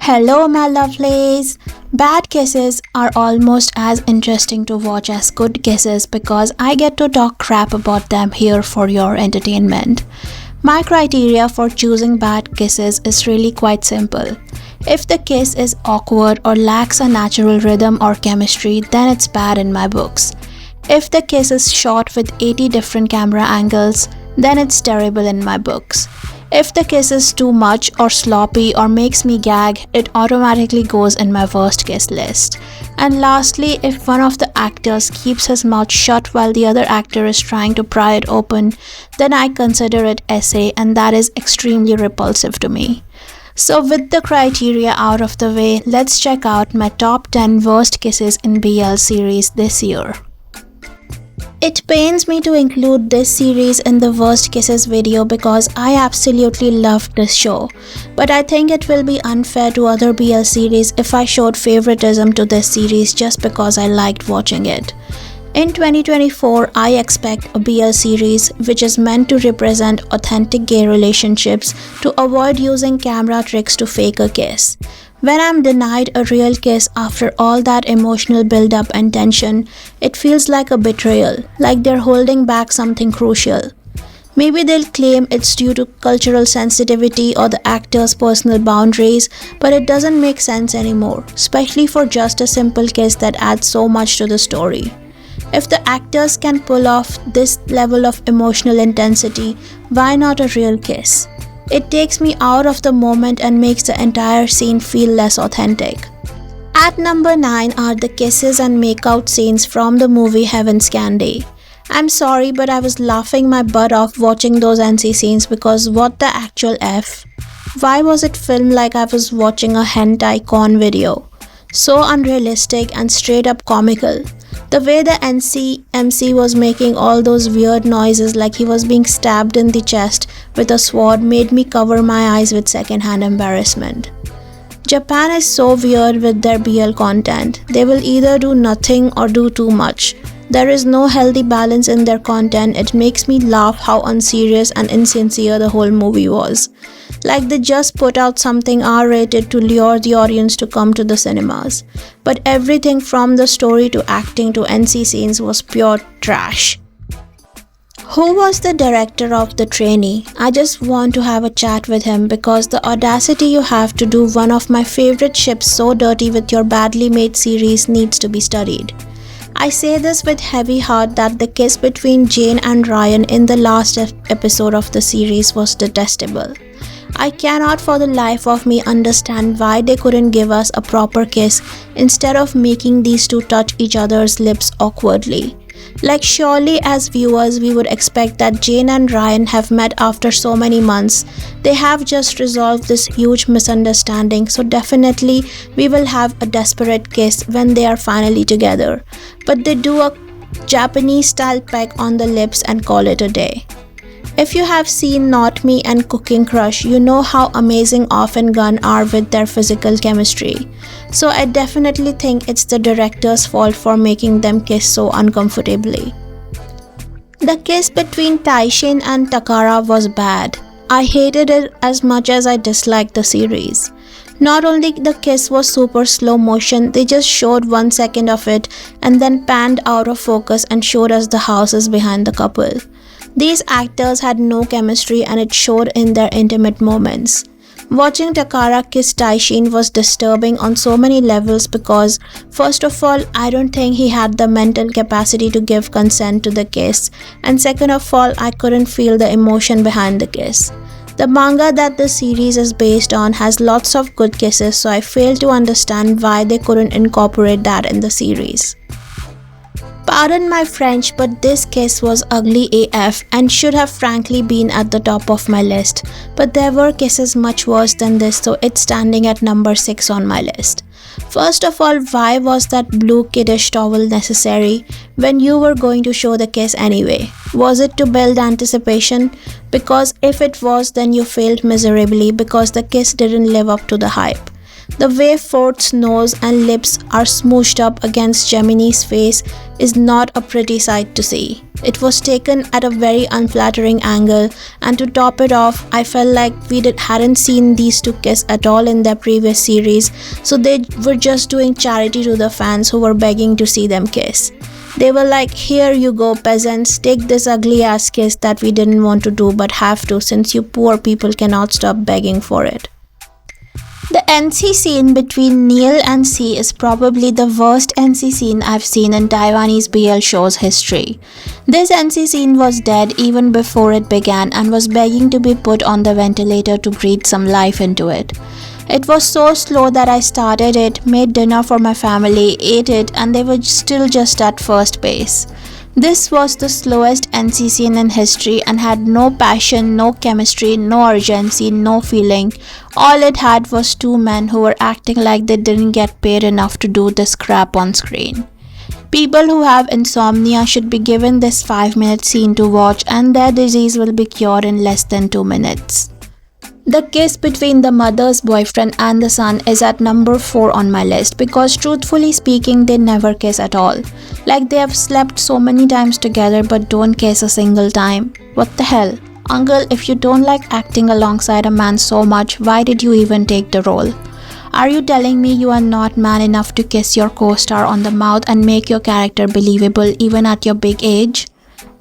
Hello, my lovelies! Bad kisses are almost as interesting to watch as good kisses because I get to talk crap about them here for your entertainment. My criteria for choosing bad kisses is really quite simple. If the kiss is awkward or lacks a natural rhythm or chemistry, then it's bad in my books. If the kiss is shot with 80 different camera angles, then it's terrible in my books. If the kiss is too much or sloppy or makes me gag, it automatically goes in my worst kiss list. And lastly, if one of the actors keeps his mouth shut while the other actor is trying to pry it open, then I consider it SA, and that is extremely repulsive to me. So with the criteria out of the way, let's check out my top 10 worst kisses in BL series this year. It pains me to include this series in the worst kisses video because I absolutely loved this show, but I think it will be unfair to other BL series if I showed favoritism to this series just because I liked watching it. In 2024, I expect a BL series which is meant to represent authentic gay relationships to avoid using camera tricks to fake a kiss. When I'm denied a real kiss after all that emotional build-up and tension, it feels like a betrayal, like they're holding back something crucial. Maybe they'll claim it's due to cultural sensitivity or the actor's personal boundaries, but it doesn't make sense anymore, especially for just a simple kiss that adds so much to the story. If the actors can pull off this level of emotional intensity, why not a real kiss? It takes me out of the moment and makes the entire scene feel less authentic. At number 9 are the kisses and makeout scenes from the movie Heaven's Candy. I'm sorry, but I was laughing my butt off watching those NC scenes because what the actual F? Why was it filmed like I was watching a hentai con video? So unrealistic and straight up comical. The way the MC was making all those weird noises like he was being stabbed in the chest with a sword made me cover my eyes with secondhand embarrassment. Japan is so weird with their BL content. They will either do nothing or do too much. There is no healthy balance in their content. It makes me laugh how unserious and insincere the whole movie was. Like they just put out something R-rated to lure the audience to come to the cinemas. But everything from the story to acting to NC scenes was pure trash. Who was the director of The Trainee? I just want to have a chat with him because the audacity you have to do one of my favorite ships so dirty with your badly made series needs to be studied. I say this with heavy heart that the kiss between Jane and Ryan in the last episode of the series was detestable. I cannot for the life of me understand why they couldn't give us a proper kiss instead of making these two touch each other's lips awkwardly. Like surely as viewers we would expect that Jane and Ryan have met after so many months. They have just resolved this huge misunderstanding, so definitely we will have a desperate kiss when they are finally together. But they do a Japanese style peck on the lips and call it a day. If you have seen Not Me and Cooking Crush, you know how amazing Off and Gun are with their physical chemistry. So I definitely think it's the director's fault for making them kiss so uncomfortably. The kiss between Taishin and Takara was bad. I hated it as much as I disliked the series. Not only the kiss was super slow motion, they just showed 1 second of it and then panned out of focus and showed us the houses behind the couple. These actors had no chemistry and it showed in their intimate moments. Watching Takara kiss Taishin was disturbing on so many levels because, first of all, I don't think he had the mental capacity to give consent to the kiss, and second of all, I couldn't feel the emotion behind the kiss. The manga that the series is based on has lots of good kisses, so I fail to understand why they couldn't incorporate that in the series. Pardon my French, but this kiss was ugly AF and should have frankly been at the top of my list. But there were kisses much worse than this, so it's standing at number 6 on my list. First of all, why was that blue kiddish towel necessary when you were going to show the kiss anyway? Was it to build anticipation? Because if it was, then you failed miserably because the kiss didn't live up to the hype. The way Fort's nose and lips are smooshed up against Gemini's face is not a pretty sight to see. It was taken at a very unflattering angle, and to top it off, I felt like hadn't seen these two kiss at all in their previous series, so they were just doing charity to the fans who were begging to see them kiss. They were like, "Here you go, peasants, take this ugly ass kiss that we didn't want to do but have to since you poor people cannot stop begging for it." The NC scene between Neil and C is probably the worst NC scene I've seen in Taiwanese BL show's history. This NC scene was dead even before it began and was begging to be put on the ventilator to breathe some life into it. It was so slow that I started it, made dinner for my family, ate it, and they were still just at first base. This was the slowest NC scene in history and had no passion, no chemistry, no urgency, no feeling. All it had was two men who were acting like they didn't get paid enough to do this crap on screen. People who have insomnia should be given this 5-minute scene to watch and their disease will be cured in less than 2 minutes. The kiss between the mother's boyfriend and the son is at number 4 on my list because truthfully speaking they never kiss at all. Like they have slept so many times together but don't kiss a single time. What the hell? Uncle, if you don't like acting alongside a man so much, why did you even take the role? Are you telling me you are not man enough to kiss your co-star on the mouth and make your character believable even at your big age?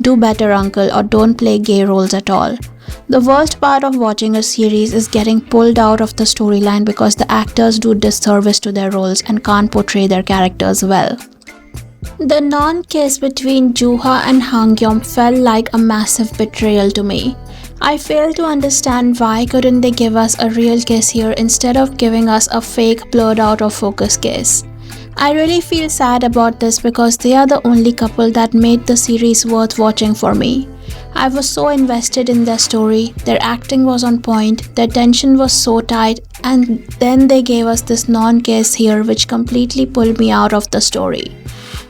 Do better, uncle, or don't play gay roles at all. The worst part of watching a series is getting pulled out of the storyline because the actors do disservice to their roles and can't portray their characters well. The non-kiss between Juha and Hangyom felt like a massive betrayal to me. I fail to understand why couldn't they give us a real kiss here instead of giving us a fake blurred out of focus kiss. I really feel sad about this because they are the only couple that made the series worth watching for me. I was so invested in their story, their acting was on point, their tension was so tight, and then they gave us this non-kiss here which completely pulled me out of the story.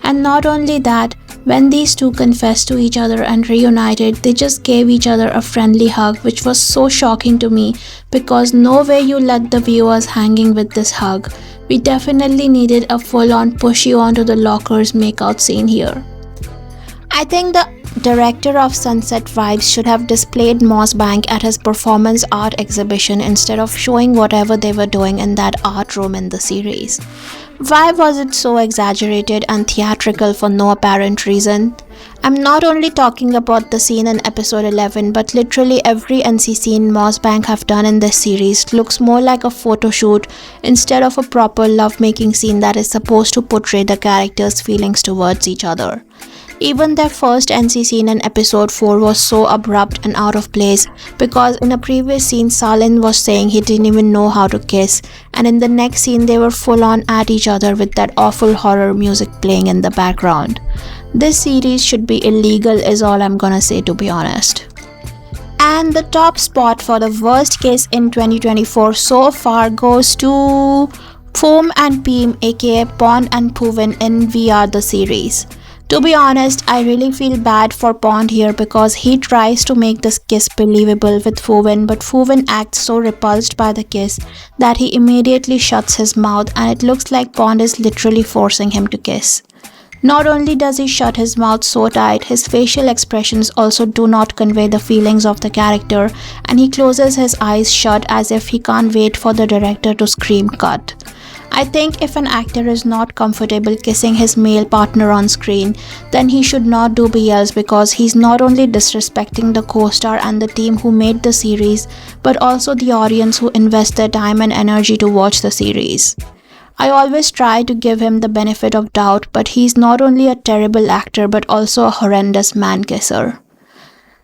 And not only that, when these two confessed to each other and reunited, they just gave each other a friendly hug which was so shocking to me because no way you let the viewers hanging with this hug. We definitely needed a full-on push you onto the lockers makeout scene here. I think the director of Sunset Vibes should have displayed Mossbank at his performance art exhibition instead of showing whatever they were doing in that art room in the series. Why was it so exaggerated and theatrical for no apparent reason? I'm not only talking about the scene in episode 11, but literally every NC scene Mossbank have done in this series looks more like a photo shoot instead of a proper lovemaking scene that is supposed to portray the characters' feelings towards each other. Even their first NC scene in episode 4 was so abrupt and out of place because in a previous scene Salin was saying he didn't even know how to kiss, and in the next scene they were full on at each other with that awful horror music playing in the background. This series should be illegal is all I'm gonna say, to be honest. And the top spot for the worst kiss in 2024 so far goes to Foam and Peem aka Pond and Puvin in We Are the series. To be honest, I really feel bad for Pond here because he tries to make this kiss believable with Fuvin, but Fuvin acts so repulsed by the kiss that he immediately shuts his mouth and it looks like Pond is literally forcing him to kiss. Not only does he shut his mouth so tight, his facial expressions also do not convey the feelings of the character and he closes his eyes shut as if he can't wait for the director to scream cut. I think if an actor is not comfortable kissing his male partner on screen, then he should not do BLs because he's not only disrespecting the co-star and the team who made the series, but also the audience who invest their time and energy to watch the series. I always try to give him the benefit of doubt, but he's not only a terrible actor but also a horrendous man kisser.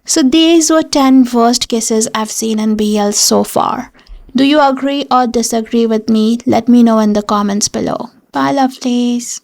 So these were 10 worst kisses I've seen in BL so far. Do you agree or disagree with me? Let me know in the comments below. Bye lovelies.